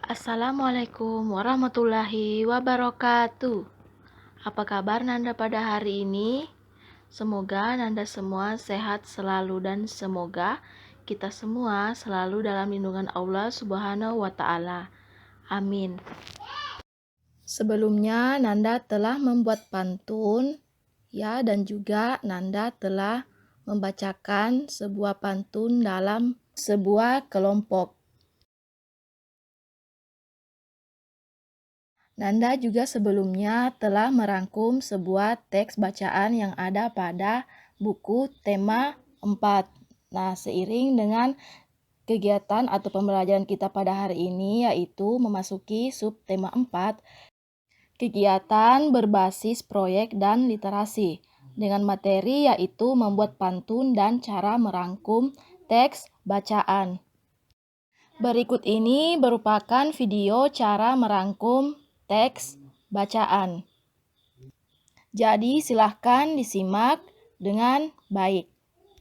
Assalamualaikum warahmatullahi wabarakatuh. Apa kabar Nanda pada hari ini? Semoga Nanda semua sehat selalu dan semoga kita semua selalu dalam lindungan Allah Subhanahu wa taala. Amin. Sebelumnya Nanda telah membuat pantun ya, dan juga Nanda telah membacakan sebuah pantun dalam sebuah kelompok. Nanda juga sebelumnya telah merangkum sebuah teks bacaan yang ada pada buku tema 4. Nah, seiring dengan kegiatan atau pembelajaran kita pada hari ini, yaitu memasuki subtema 4, kegiatan berbasis proyek dan literasi, dengan materi yaitu membuat pantun dan cara merangkum teks bacaan. Berikut ini merupakan video cara merangkum teks bacaan. Jadi silahkan disimak dengan baik.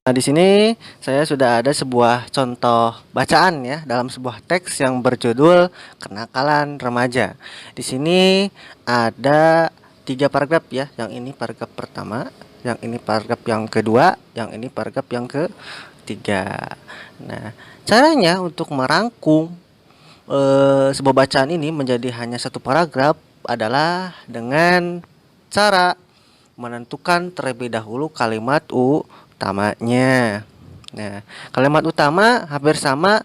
Nah, di sini saya sudah ada sebuah contoh bacaan ya dalam sebuah teks yang berjudul Kenakalan Remaja. Di sini ada 3 paragraf ya. Yang ini paragraf pertama, yang ini paragraf yang kedua, yang ini paragraf yang ketiga. Nah, caranya untuk merangkum sebuah bacaan ini menjadi hanya satu paragraf adalah dengan cara menentukan terlebih dahulu kalimat utamanya. Nah, kalimat utama hampir sama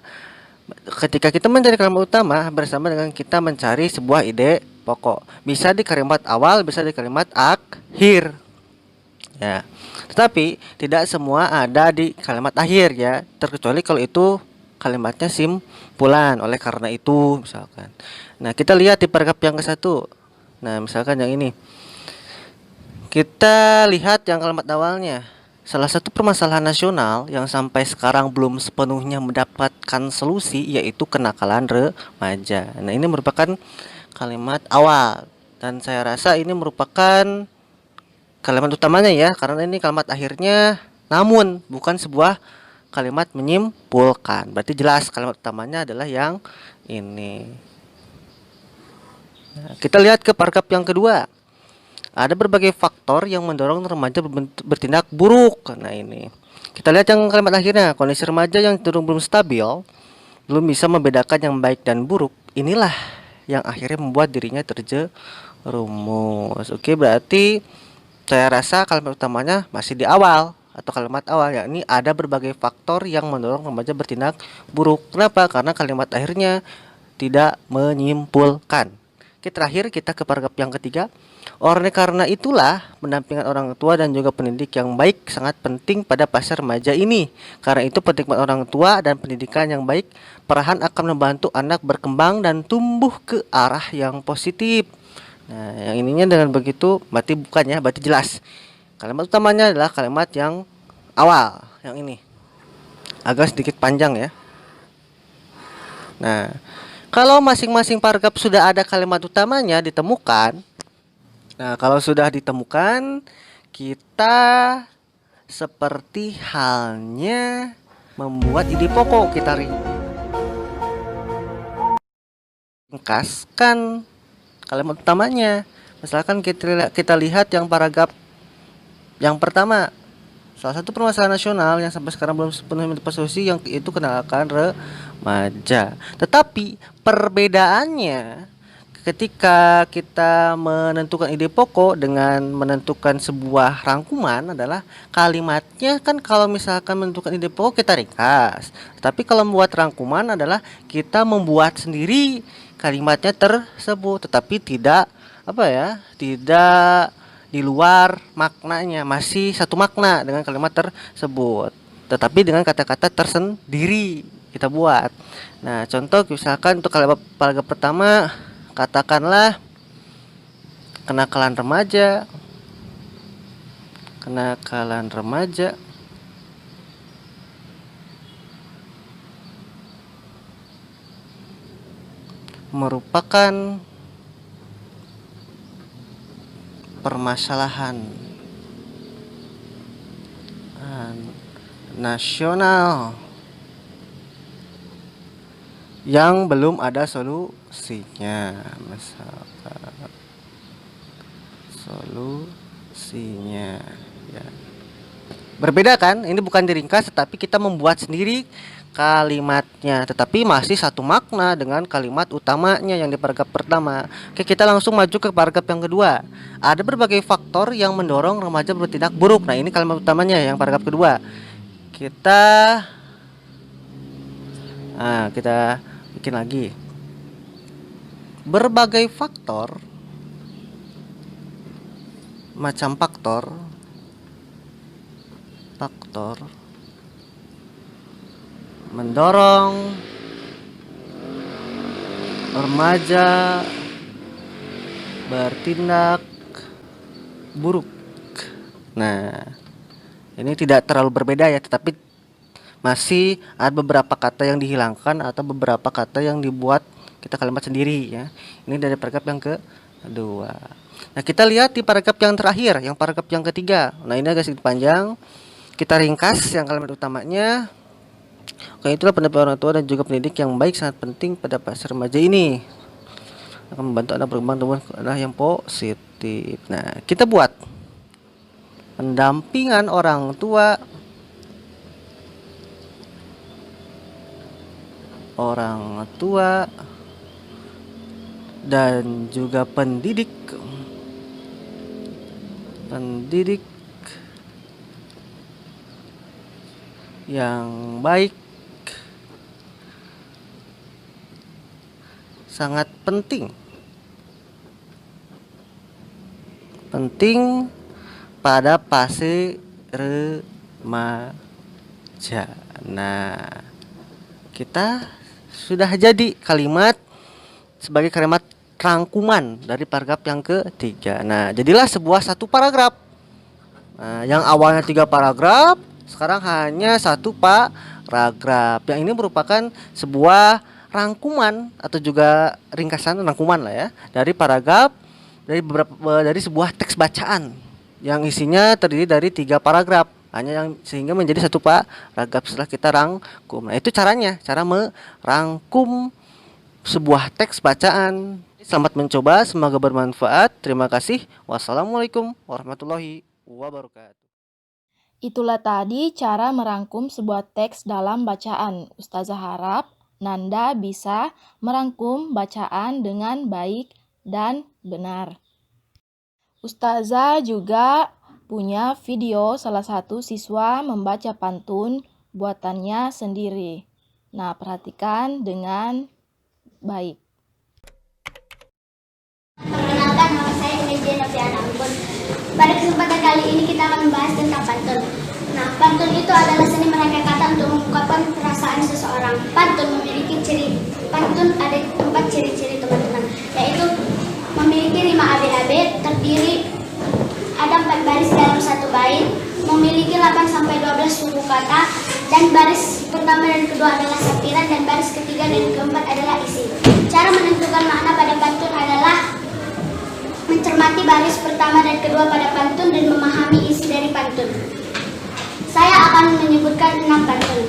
ketika kita mencari kalimat utama hampir sama dengan kita mencari sebuah ide pokok. Bisa di kalimat awal, bisa di kalimat akhir. Ya. Tetapi tidak semua ada di kalimat akhir ya, terkecuali kalau itu kalimatnya simpulan. Oleh karena itu, misalkan. Nah, kita lihat di paragraf yang ke-1. Nah, misalkan yang ini. Kita lihat yang kalimat awalnya. Salah satu permasalahan nasional yang sampai sekarang belum sepenuhnya mendapatkan solusi yaitu kenakalan remaja. Nah, ini merupakan kalimat awal dan saya rasa ini merupakan kalimat utamanya ya, karena ini kalimat akhirnya namun bukan sebuah kalimat menyimpulkan. Berarti jelas kalimat utamanya adalah yang ini. Nah, kita lihat ke paragraf yang kedua. Ada berbagai faktor yang mendorong remaja bertindak buruk. Nah, ini. Kita lihat yang kalimat akhirnya. Kondisi remaja yang cenderung belum stabil, belum bisa membedakan yang baik dan buruk. Inilah yang akhirnya membuat dirinya terjerumus. Oke, berarti saya rasa kalimat utamanya masih di awal atau kalimat awal, yakni ada berbagai faktor yang mendorong remaja bertindak buruk. Kenapa? Karena kalimat akhirnya tidak menyimpulkan. Oke, terakhir kita ke paragraf yang ketiga. Oleh karena itulah pendampingan orang tua dan juga pendidik yang baik sangat penting pada fase remaja ini. Karena itu pendampingan orang tua dan pendidikan yang baik perlahan akan membantu anak berkembang dan tumbuh ke arah yang positif. Nah, yang ininya dengan begitu berarti bukan ya, berarti jelas. Kalimat utamanya adalah kalimat yang awal, yang ini. Agak sedikit panjang ya. Nah, kalau masing-masing paragraf sudah ada kalimat utamanya ditemukan. Nah, kalau sudah ditemukan, kita seperti halnya membuat ide pokok. Kita ringkaskan kalimat utamanya. Misalkan kita lihat yang paragraf yang pertama. Salah satu permasalahan nasional yang sampai sekarang belum sepenuhnya mendapat solusi yang itu kenakalan remaja. Tetapi perbedaannya ketika kita menentukan ide pokok dengan menentukan sebuah rangkuman adalah kalimatnya kan kalau misalkan menentukan ide pokok kita ringkas. Tapi kalau membuat rangkuman adalah kita membuat sendiri kalimatnya tersebut, tetapi tidak tidak di luar maknanya, masih satu makna dengan kalimat tersebut, tetapi dengan kata-kata tersendiri kita buat. Nah, contoh misalkan untuk kalimat paragraf pertama, katakanlah kenakalan remaja. Kenakalan remaja merupakan permasalahan nasional yang belum ada solusinya. Misalkan solusinya ya. Berbeda kan? Ini bukan diringkas tetapi kita membuat sendiri kalimatnya, tetapi masih satu makna dengan kalimat utamanya yang di paragraf pertama. Oke, kita langsung maju ke paragraf yang kedua. Ada berbagai faktor yang mendorong remaja bertindak buruk. Nah, ini kalimat utamanya yang paragraf kedua. Kita bikin lagi. Berbagai faktor, macam faktor mendorong remaja bertindak buruk. Nah, ini tidak terlalu berbeda ya, tetapi masih ada beberapa kata yang dihilangkan atau beberapa kata yang dibuat kita kalimat sendiri ya. Ini dari paragraf yang kedua. Nah, kita lihat di paragraf yang terakhir, yang paragraf yang ketiga. Nah, ini agak sedikit panjang. Kita ringkas yang kalimat utamanya. Oke, itulah pendapat orang tua dan juga pendidik yang baik sangat penting pada fase remaja ini. Akan membantu anak berkembang tumbuh ke arah yang positif. Nah, kita buat pendampingan orang tua dan juga pendidik yang baik sangat penting pada fase remaja. Nah, kita sudah jadi kalimat sebagai kalimat rangkuman dari paragraf yang ketiga. Nah, jadilah satu paragraf. Nah, yang awalnya 3 paragraf, sekarang hanya 1 paragraf. Yang ini merupakan sebuah rangkuman atau juga ringkasan rangkuman lah ya dari paragraf dari sebuah teks bacaan yang isinya terdiri dari 3 paragraf. Hanya yang sehingga menjadi 1 paragraf setelah kita rangkum. Nah, itu cara merangkum sebuah teks bacaan. Selamat mencoba, semoga bermanfaat. Terima kasih. Wassalamualaikum warahmatullahi wabarakatuh. Itulah tadi cara merangkum sebuah teks dalam bacaan. Ustazah harap Nanda bisa merangkum bacaan dengan baik dan benar. Ustazah juga punya video salah satu siswa membaca pantun buatannya sendiri. Nah, perhatikan dengan baik. Perkenalkan, nama saya Indonesia Noviana Ampun. Pada kesempatan kali ini kita akan membahas tentang pantun. Nah, pantun itu adalah seni merangkai kata untuk mengungkapkan perasaan seseorang. Pantun ada 4 ciri-ciri teman-teman, yaitu memiliki rima abe-abe, terdiri ada 4 baris dalam 1 bait, memiliki 8-12 suku kata, dan baris pertama dan kedua adalah satiran, dan baris ketiga dan keempat adalah isi. Cara menentukan makna pada pantun adalah mencermati baris pertama dan kedua pada pantun dan memahami isi dari pantun. Saya akan menyebutkan 6 pantun,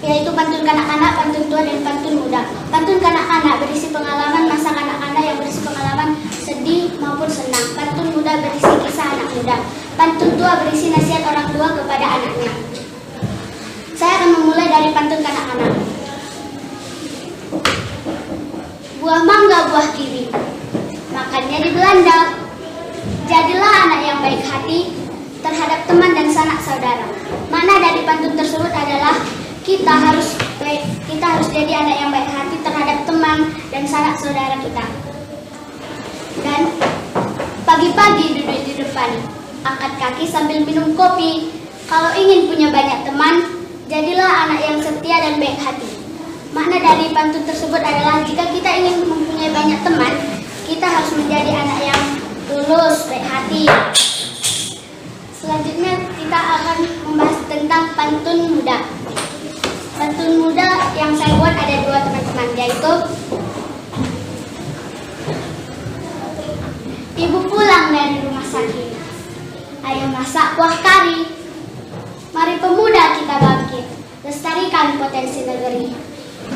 yaitu pantun kanak-kanak, pantun tua, dan pantun muda. Pantun kanak-kanak berisi pengalaman masa kanak-kanak yang berisi pengalaman sedih maupun senang. Pantun muda berisi kisah anak muda. Pantun tua berisi nasihat orang tua kepada anaknya. Saya akan memulai dari pantun kanak-kanak. Buah mangga, buah kiwi, makannya di Belanda. Jadilah anak yang baik hati terhadap teman dan sanak saudara. Makna dari pantun tersebut adalah kita harus jadi anak yang baik hati terhadap teman dan sanak saudara kita. Dan pagi-pagi duduk di depan, angkat kaki sambil minum kopi. Kalau ingin punya banyak teman, jadilah anak yang setia dan baik hati. Makna dari pantun tersebut adalah jika kita ingin mempunyai banyak teman, kita harus menjadi anak yang tulus, baik hati. Selanjutnya kita akan membahas tentang pantun muda. Pantun muda yang saya buat ada 2 teman-teman, yaitu ibu pulang dari rumah sakit, ayah masak kuah kari. Mari pemuda kita bangkit, lestarikan potensi negeri.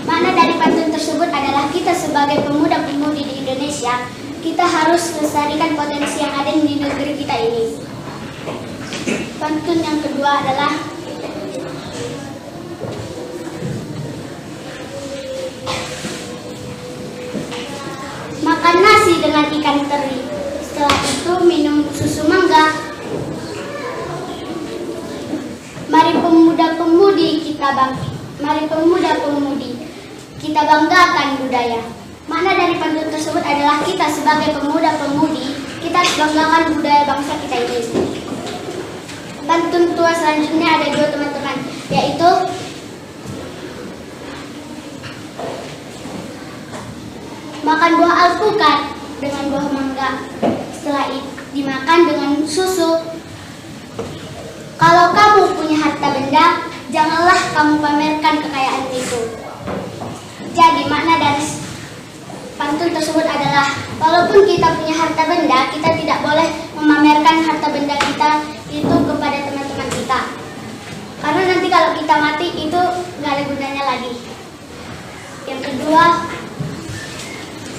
Makna dari pantun tersebut adalah kita sebagai pemuda-pemudi di Indonesia, kita harus lestarikan potensi yang ada di negeri kita ini. Pantun yang kedua adalah makan nasi dengan ikan teri, setelah itu minum susu mangga. Mari pemuda-pemudi kita banggakan budaya. Makna dari pantun tersebut adalah kita sebagai pemuda-pemudi, kita harus banggakan budaya bangsa kita ini. Pantun tua selanjutnya ada dua teman-teman, yaitu makan buah alpukat dengan buah mangga, setelah dimakan dengan susu. Kalau kamu punya harta benda, janganlah kamu pamerkan kekayaan itu. Jadi makna dari pantun tersebut adalah walaupun kita punya harta benda, kita tidak boleh memamerkan harta benda kita itu kepada teman-teman kita. Karena nanti kalau kita mati itu nggak ada gunanya lagi. Yang kedua,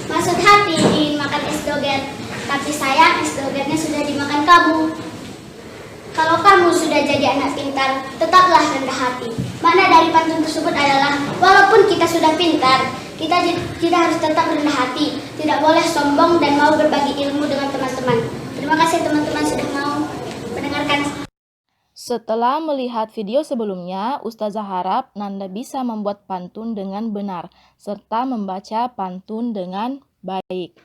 maksud hati ingin makan es doger, tapi sayang es dogernya sudah dimakan kamu. Kalau kamu sudah jadi anak pintar, tetaplah rendah hati. Makna dari pantun tersebut adalah walaupun kita sudah pintar, kita harus tetap rendah hati, tidak boleh sombong dan mau berbagi ilmu dengan teman-teman. Terima kasih teman-teman sudah mau mendengarkan. Setelah melihat video sebelumnya, Ustazah harap Nanda bisa membuat pantun dengan benar, serta membaca pantun dengan baik.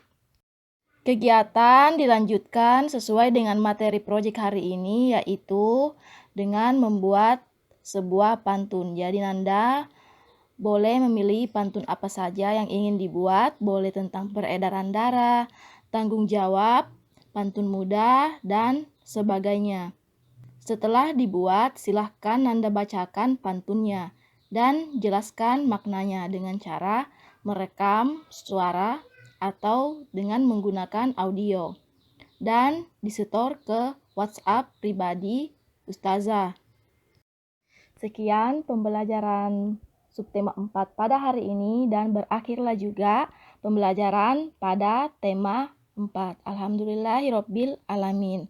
Kegiatan dilanjutkan sesuai dengan materi proyek hari ini, yaitu dengan membuat sebuah pantun. Jadi Nanda boleh memilih pantun apa saja yang ingin dibuat, boleh tentang peredaran darah, tanggung jawab, pantun muda, dan sebagainya. Setelah dibuat, silahkan Nanda bacakan pantunnya dan jelaskan maknanya dengan cara merekam suara atau dengan menggunakan audio dan disetor ke WhatsApp pribadi Ustazah. Sekian pembelajaran subtema 4 pada hari ini dan berakhirlah juga pembelajaran pada tema 4. Alhamdulillahirabbil alamin.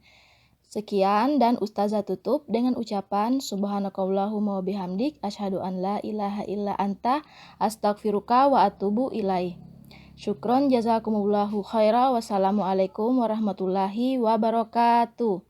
Sekian dan Ustazah tutup dengan ucapan subhanakallahumma wabihamdik asyhadu an la ilaha illa anta astaghfiruka wa atubu ilaih. Syukron jazakumullahu khaira. Wassalamualaikum warahmatullahi wabarakatuh.